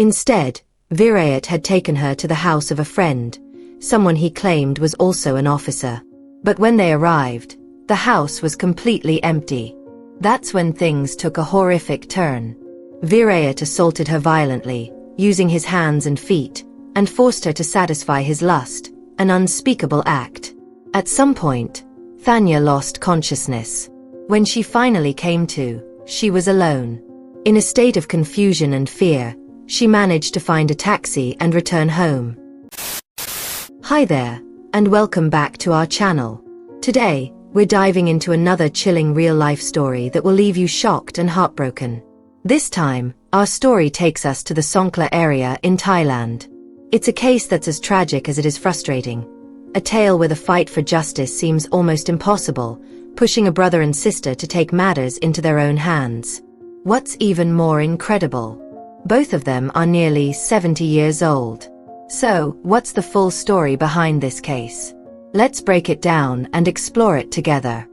Instead, Virayat had taken her to the house of a friend, someone he claimed was also an officer. But when they arrived, the house was completely empty. That's when things took a horrific turn. Virayat assaulted her violently, using his hands and feet, and forced her to satisfy his lust, an unspeakable act. At some point, Thanya lost consciousness. When she finally came to, she was alone. In a state of confusion and fear, she managed to find a taxi and return home. Hi there, and welcome back to our channel. Today, we're diving into another chilling real-life story that will leave you shocked and heartbroken. This time, our story takes us to the Songkhla area in Thailand. It's a case that's as tragic as it is frustrating. A tale where the fight for justice seems almost impossible, pushing a brother and sister to take matters into their own hands. What's even more incredible? Both of them are nearly 70 years old. So, what's the full story behind this case? Let's break it down and explore it together.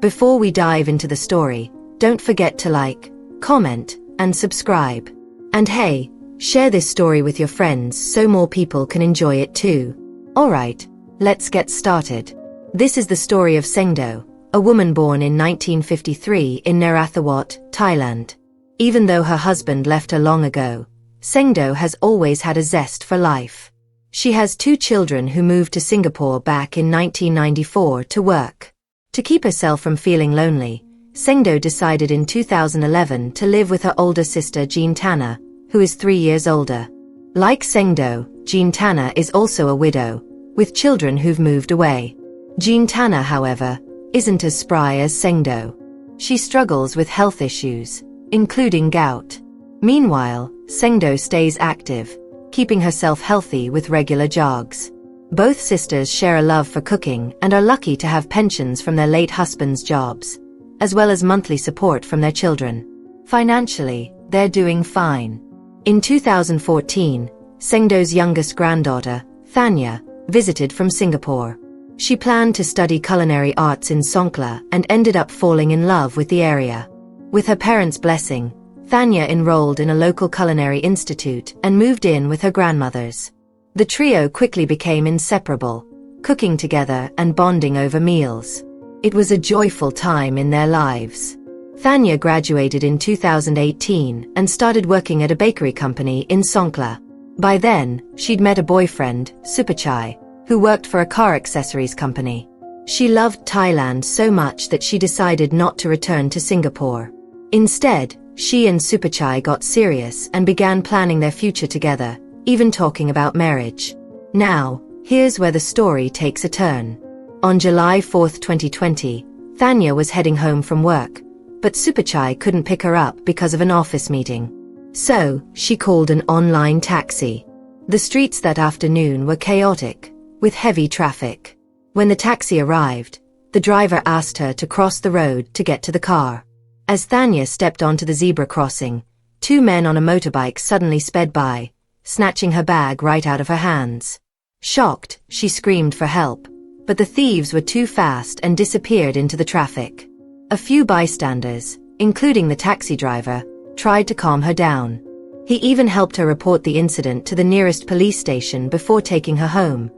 Before we dive into the story, don't forget to like, comment, and subscribe. And hey, share this story with your friends so more people can enjoy it too. Alright, let's get started. This is the story of Sengdo, a woman born in 1953 in Narathiwat, Thailand. Even though her husband left her long ago, Sengdo has always had a zest for life. She has 2 children who moved to Singapore back in 1994 to work. To keep herself from feeling lonely, Sengdo decided in 2011 to live with her older sister Jean Tanna, who is 3 years older. Like Sengdo, Jean Tanna is also a widow, with children who've moved away. Jean Tanna, however, isn't as spry as Sengdo. She struggles with health issues, including gout. Meanwhile, Sengdo stays active, keeping herself healthy with regular jogs. Both sisters share a love for cooking and are lucky to have pensions from their late husbands' jobs, as well as monthly support from their children. Financially, they're doing fine. In 2014, Sengdo's youngest granddaughter, Thanya, visited from Singapore. She planned to study culinary arts in Songkhla and ended up falling in love with the area. With her parents' blessing, Thanya enrolled in a local culinary institute and moved in with her grandmothers. The trio quickly became inseparable, cooking together and bonding over meals. It was a joyful time in their lives. Thanya graduated in 2018 and started working at a bakery company in Songkhla. By then, she'd met a boyfriend, Supachai, who worked for a car accessories company. She loved Thailand so much that she decided not to return to Singapore. Instead, she and Supachai got serious and began planning their future together, even talking about marriage. Now, here's where the story takes a turn. On July 4, 2020, Thanya was heading home from work, but Supachai couldn't pick her up because of an office meeting. So, she called an online taxi. The streets that afternoon were chaotic, with heavy traffic. When the taxi arrived, the driver asked her to cross the road to get to the car. As Thanya stepped onto the zebra crossing, 2 men on a motorbike suddenly sped by, snatching her bag right out of her hands. Shocked, she screamed for help, but the thieves were too fast and disappeared into the traffic. A few bystanders, including the taxi driver, tried to calm her down. He even helped her report the incident to the nearest police station before taking her home,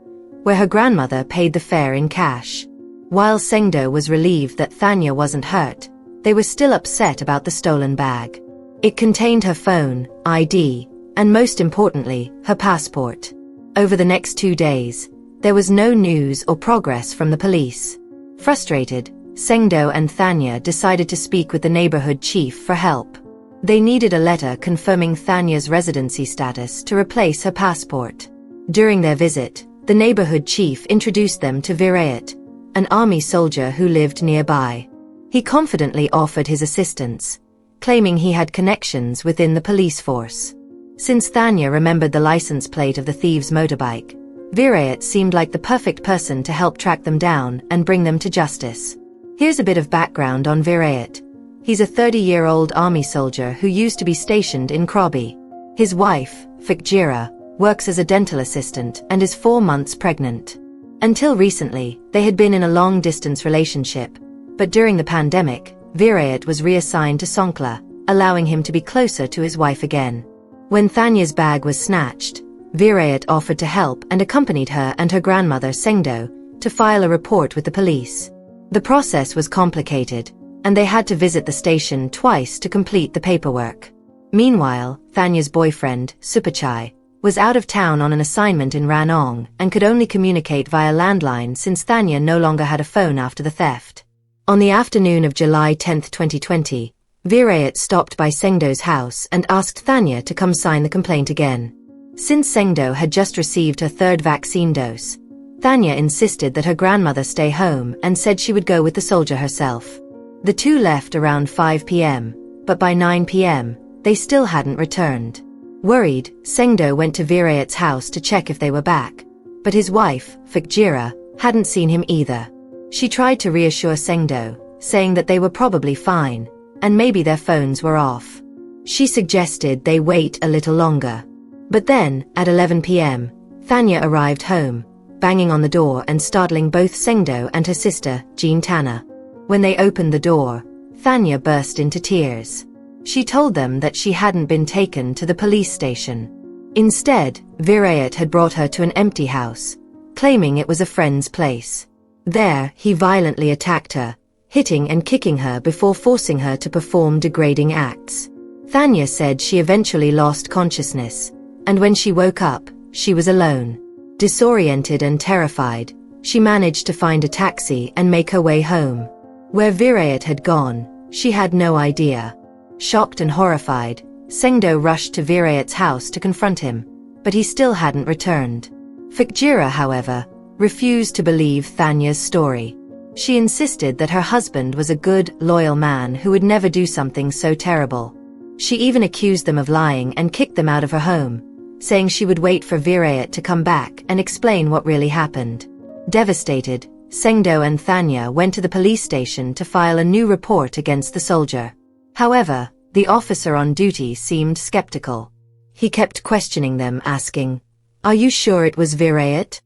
where her grandmother paid the fare in cash. While Sengdo was relieved that Thanya wasn't hurt, they were still upset about the stolen bag. It contained her phone, ID, and most importantly, her passport. Over the next 2 days, there was no news or progress from the police. Frustrated, Sengdo and Thanya decided to speak with the neighborhood chief for help. They needed a letter confirming Thanya's residency status to replace her passport. During their visit, the neighborhood chief introduced them to Virayat, an army soldier who lived nearby. He confidently offered his assistance, claiming he had connections within the police force. Since Thanya remembered the license plate of the thieves' motorbike, Virayat seemed like the perfect person to help track them down and bring them to justice. Here's a bit of background on Virayat. He's a 30-year-old army soldier who used to be stationed in Krabi. His wife, Fikjira, works as a dental assistant and is 4 months pregnant. Until recently, they had been in a long-distance relationship, but during the pandemic, Virayat was reassigned to Songkhla, allowing him to be closer to his wife again. When Thanya's bag was snatched, Virayat offered to help and accompanied her and her grandmother Sengdo to file a report with the police. The process was complicated, and they had to visit the station twice to complete the paperwork. Meanwhile, Thanya's boyfriend, Supachai, was out of town on an assignment in Ranong and could only communicate via landline since Thanya no longer had a phone after the theft. On the afternoon of July 10, 2020, Virayat stopped by Sengdo's house and asked Thanya to come sign the complaint again. Since Sengdo had just received her third vaccine dose, Thanya insisted that her grandmother stay home and said she would go with the soldier herself. The two left around 5 p.m., but by 9 p.m., they still hadn't returned. Worried, Sengdo went to Virayat's house to check if they were back, but his wife, Fikjira, hadn't seen him either. She tried to reassure Sengdo, saying that they were probably fine, and maybe their phones were off. She suggested they wait a little longer. But then, at 11 p.m., Thanya arrived home, banging on the door and startling both Sengdo and her sister, Jean Tanna. When they opened the door, Thanya burst into tears. She told them that she hadn't been taken to the police station. Instead, Virayat had brought her to an empty house, claiming it was a friend's place. There, he violently attacked her, hitting and kicking her before forcing her to perform degrading acts. Thanya said she eventually lost consciousness, and when she woke up, she was alone. Disoriented and terrified, she managed to find a taxi and make her way home. Where Virayat had gone, she had no idea. Shocked and horrified, Sengdo rushed to Virayat's house to confront him, but he still hadn't returned. Fikjira, however, refused to believe Thanya's story. She insisted that her husband was a good, loyal man who would never do something so terrible. She even accused them of lying and kicked them out of her home, saying she would wait for Virayat to come back and explain what really happened. Devastated, Sengdo and Thanya went to the police station to file a new report against the soldier. However, the officer on duty seemed skeptical. He kept questioning them, asking, "Are you sure it was Virayat?"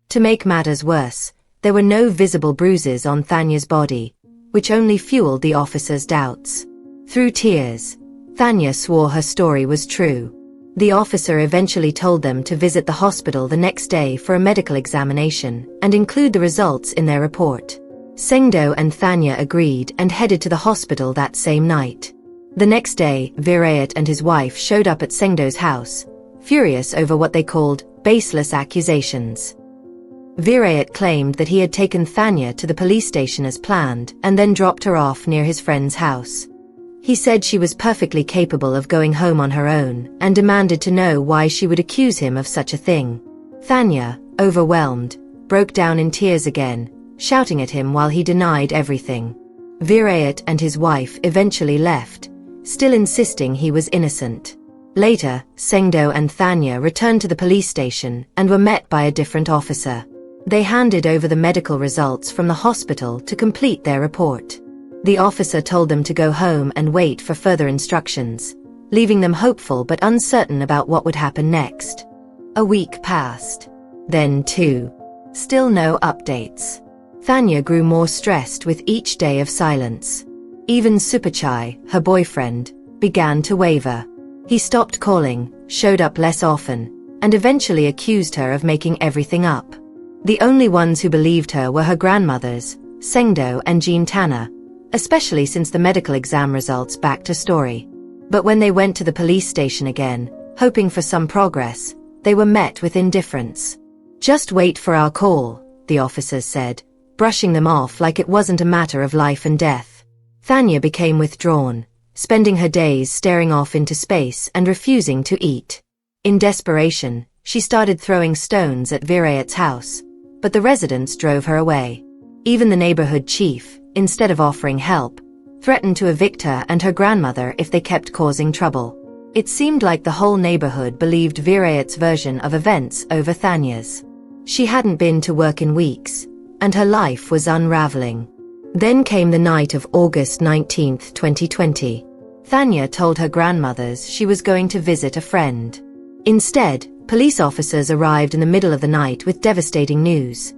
To make matters worse, there were no visible bruises on Thanya's body, which only fueled the officer's doubts. Through tears, Thanya swore her story was true. The officer eventually told them to visit the hospital the next day for a medical examination and include the results in their report. Sengdo and Thanya agreed and headed to the hospital that same night. The next day, Virayat and his wife showed up at Sengdo's house, furious over what they called baseless accusations. Virayat claimed that he had taken Thanya to the police station as planned and then dropped her off near his friend's house. He said she was perfectly capable of going home on her own and demanded to know why she would accuse him of such a thing. Thanya, overwhelmed, broke down in tears again, shouting at him while he denied everything. Virayat and his wife eventually left, still insisting he was innocent. Later, Sengdo and Thanya returned to the police station and were met by a different officer. They handed over the medical results from the hospital to complete their report. The officer told them to go home and wait for further instructions, leaving them hopeful but uncertain about what would happen next. A week passed. Then 2. Still no updates. Thanya grew more stressed with each day of silence. Even Supachai, her boyfriend, began to waver. He stopped calling, showed up less often, and eventually accused her of making everything up. The only ones who believed her were her grandmothers, Sengdo and Jean Tanna, especially since the medical exam results backed her story. But when they went to the police station again, hoping for some progress, they were met with indifference. "Just wait for our call," the officers said, brushing them off like it wasn't a matter of life and death. Thanya became withdrawn, spending her days staring off into space and refusing to eat. In desperation, she started throwing stones at Virayat's house, but the residents drove her away. Even the neighborhood chief, instead of offering help, threatened to evict her and her grandmother if they kept causing trouble. It seemed like the whole neighborhood believed Virayat's version of events over Thanya's. She hadn't been to work in weeks, and her life was unraveling. Then came the night of August 19, 2020. Thanya told her grandmothers she was going to visit a friend. Instead, police officers arrived in the middle of the night with devastating news.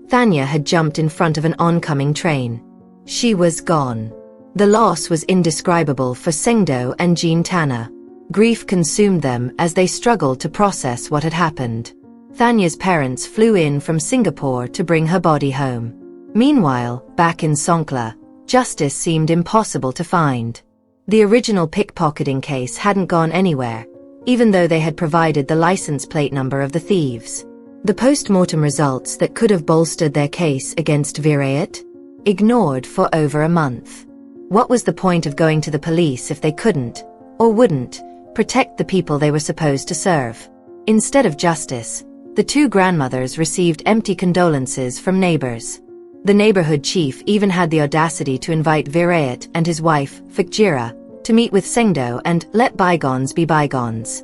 Thanya had jumped in front of an oncoming train. She was gone. The loss was indescribable for Sengdo and Jean Tanner. Grief consumed them as they struggled to process what had happened. Thanya's parents flew in from Singapore to bring her body home. Meanwhile, back in Songkhla, justice seemed impossible to find. The original pickpocketing case hadn't gone anywhere, even though they had provided the license plate number of the thieves. The post-mortem results that could have bolstered their case against Virayat? Ignored for over a month. What was the point of going to the police if they couldn't, or wouldn't, protect the people they were supposed to serve? Instead of justice, the two grandmothers received empty condolences from neighbors. The neighborhood chief even had the audacity to invite Virayat and his wife, Fikjira, to meet with Sengdo and let bygones be bygones.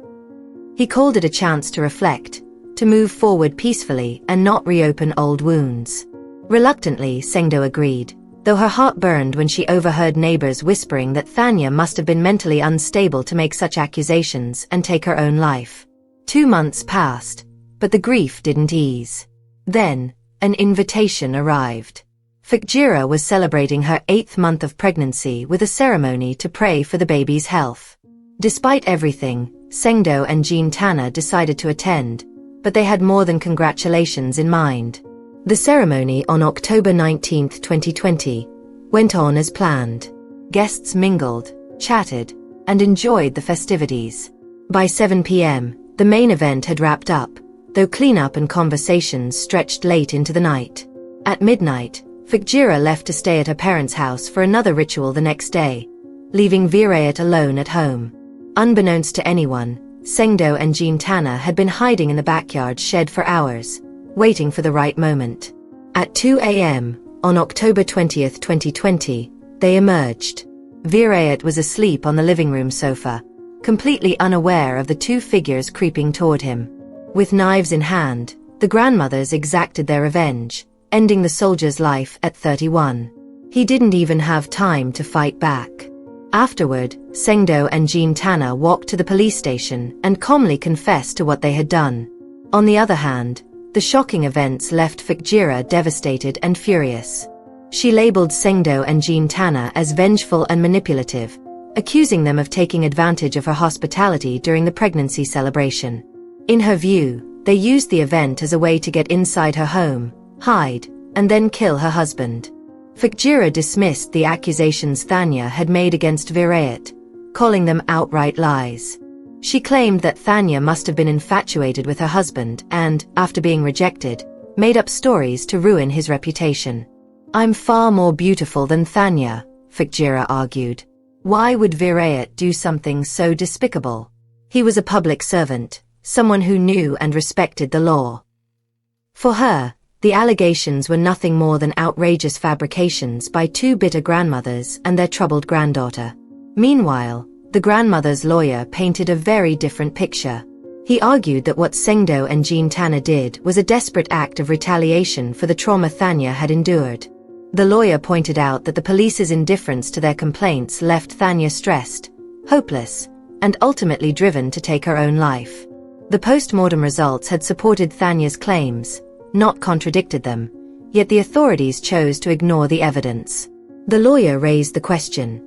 He called it a chance to reflect, to move forward peacefully and not reopen old wounds. Reluctantly, Sengdo agreed, though her heart burned when she overheard neighbors whispering that Thanya must have been mentally unstable to make such accusations and take her own life. 2 months passed, but the grief didn't ease. Then, an invitation arrived. Fikjira was celebrating her 8th month of pregnancy with a ceremony to pray for the baby's health. Despite everything, Sengdo and Jean Tanner decided to attend, but they had more than congratulations in mind. The ceremony on October 19, 2020, went on as planned. Guests mingled, chatted, and enjoyed the festivities. By 7 p.m., the main event had wrapped up, though cleanup and conversations stretched late into the night. At midnight, Fikjira left to stay at her parents' house for another ritual the next day, leaving Virayat alone at home. Unbeknownst to anyone, Sengdo and Jean Tanner had been hiding in the backyard shed for hours, waiting for the right moment. At 2 a.m., on October 20, 2020, they emerged. Virayat was asleep on the living room sofa, completely unaware of the two figures creeping toward him. With knives in hand, the grandmothers exacted their revenge, ending the soldier's life at 31. He didn't even have time to fight back. Afterward, Sengdo and Jean Tanner walked to the police station and calmly confessed to what they had done. On the other hand, the shocking events left Fikjira devastated and furious. She labeled Sengdo and Jean Tanner as vengeful and manipulative, accusing them of taking advantage of her hospitality during the pregnancy celebration. In her view, they used the event as a way to get inside her home, hide, and then kill her husband. Fikjira dismissed the accusations Thanya had made against Virayat, calling them outright lies. She claimed that Thanya must have been infatuated with her husband and, after being rejected, made up stories to ruin his reputation. "I'm far more beautiful than Thanya," Fikjira argued. Why would Virayat do something so despicable? He was a public servant, someone who knew and respected the law. For her, the allegations were nothing more than outrageous fabrications by two bitter grandmothers and their troubled granddaughter. Meanwhile, the grandmother's lawyer painted a very different picture. He argued that what Sengdo and Jean Tanner did was a desperate act of retaliation for the trauma Thanya had endured. The lawyer pointed out that the police's indifference to their complaints left Thanya stressed, hopeless, and ultimately driven to take her own life. The post-mortem results had supported Thanya's claims, not contradicted them, yet the authorities chose to ignore the evidence. The lawyer raised the question: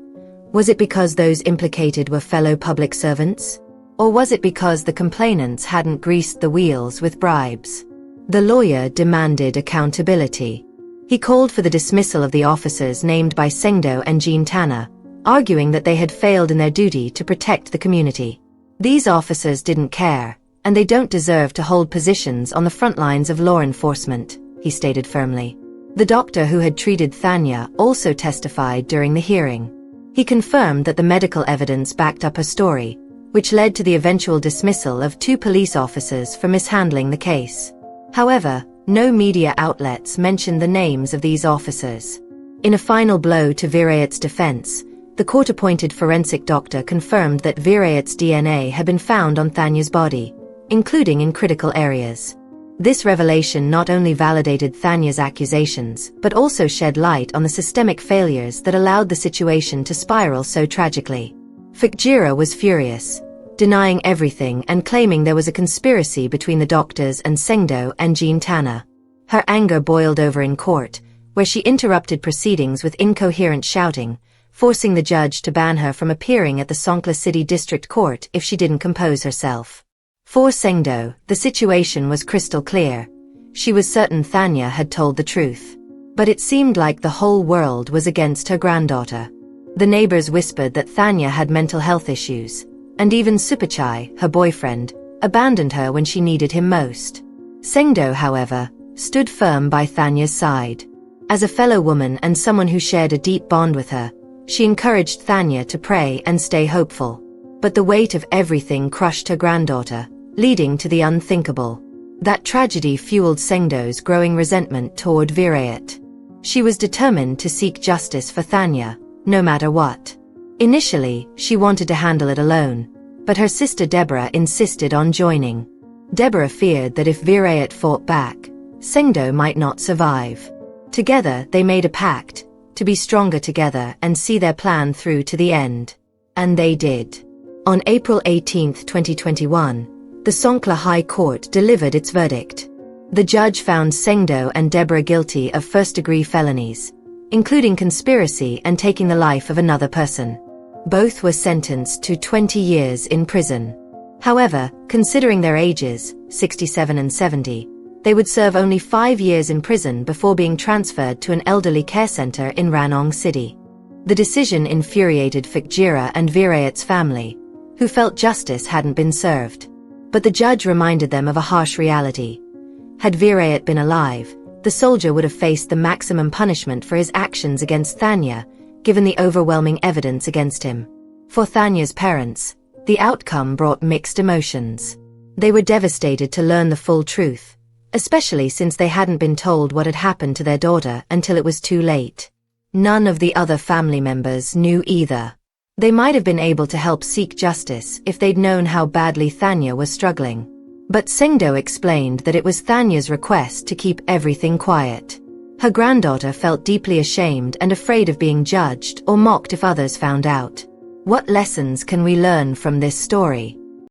was it because those implicated were fellow public servants? Or was it because the complainants hadn't greased the wheels with bribes? The lawyer demanded accountability. He called for the dismissal of the officers named by Sengdo and Jean Tanner, arguing that they had failed in their duty to protect the community. These officers didn't care, and they don't deserve to hold positions on the front lines of law enforcement, he stated firmly. The doctor who had treated Thanya also testified during the hearing. He confirmed that the medical evidence backed up her story, which led to the eventual dismissal of 2 police officers for mishandling the case. However, no media outlets mentioned the names of these officers. In a final blow to Virayat's defense, the court-appointed forensic doctor confirmed that Virayat's DNA had been found on Thanya's body, including in critical areas. This revelation not only validated Thanya's accusations, but also shed light on the systemic failures that allowed the situation to spiral so tragically. Fikjira was furious, denying everything and claiming there was a conspiracy between the doctors and Sengdo and Jean Tanner. Her anger boiled over in court, where she interrupted proceedings with incoherent shouting, forcing the judge to ban her from appearing at the Songkhla City District Court if she didn't compose herself. For Sengdo, the situation was crystal clear. She was certain Thanya had told the truth. But it seemed like the whole world was against her granddaughter. The neighbors whispered that Thanya had mental health issues, and even Supachai, her boyfriend, abandoned her when she needed him most. Sengdo, however, stood firm by Thanya's side. As a fellow woman and someone who shared a deep bond with her, she encouraged Thanya to pray and stay hopeful. But the weight of everything crushed her granddaughter, leading to the unthinkable. That tragedy fueled Sengdo's growing resentment toward Virayat. She was determined to seek justice for Thanya, no matter what. Initially, she wanted to handle it alone, but her sister Deborah insisted on joining. Deborah feared that if Virayat fought back, Sengdo might not survive. Together, they made a pact, to be stronger together and see their plan through to the end. And they did. On April 18, 2021, the Songkhla High Court delivered its verdict. The judge found Sengdo and Deborah guilty of first-degree felonies, including conspiracy and taking the life of another person. Both were sentenced to 20 years in prison. However, considering their ages, 67 and 70, they would serve only 5 years in prison before being transferred to an elderly care center in Ranong City. The decision infuriated Fikjira and Virayat's family, who felt justice hadn't been served. But the judge reminded them of a harsh reality. Had Virayat been alive, the soldier would have faced the maximum punishment for his actions against Thanya, given the overwhelming evidence against him. For Thanya's parents, the outcome brought mixed emotions. They were devastated to learn the full truth, especially since they hadn't been told what had happened to their daughter until it was too late. None of the other family members knew either. They might have been able to help seek justice if they'd known how badly Thanya was struggling. But Sengdo explained that it was Thanya's request to keep everything quiet. Her granddaughter felt deeply ashamed and afraid of being judged or mocked if others found out. What lessons can we learn from this story?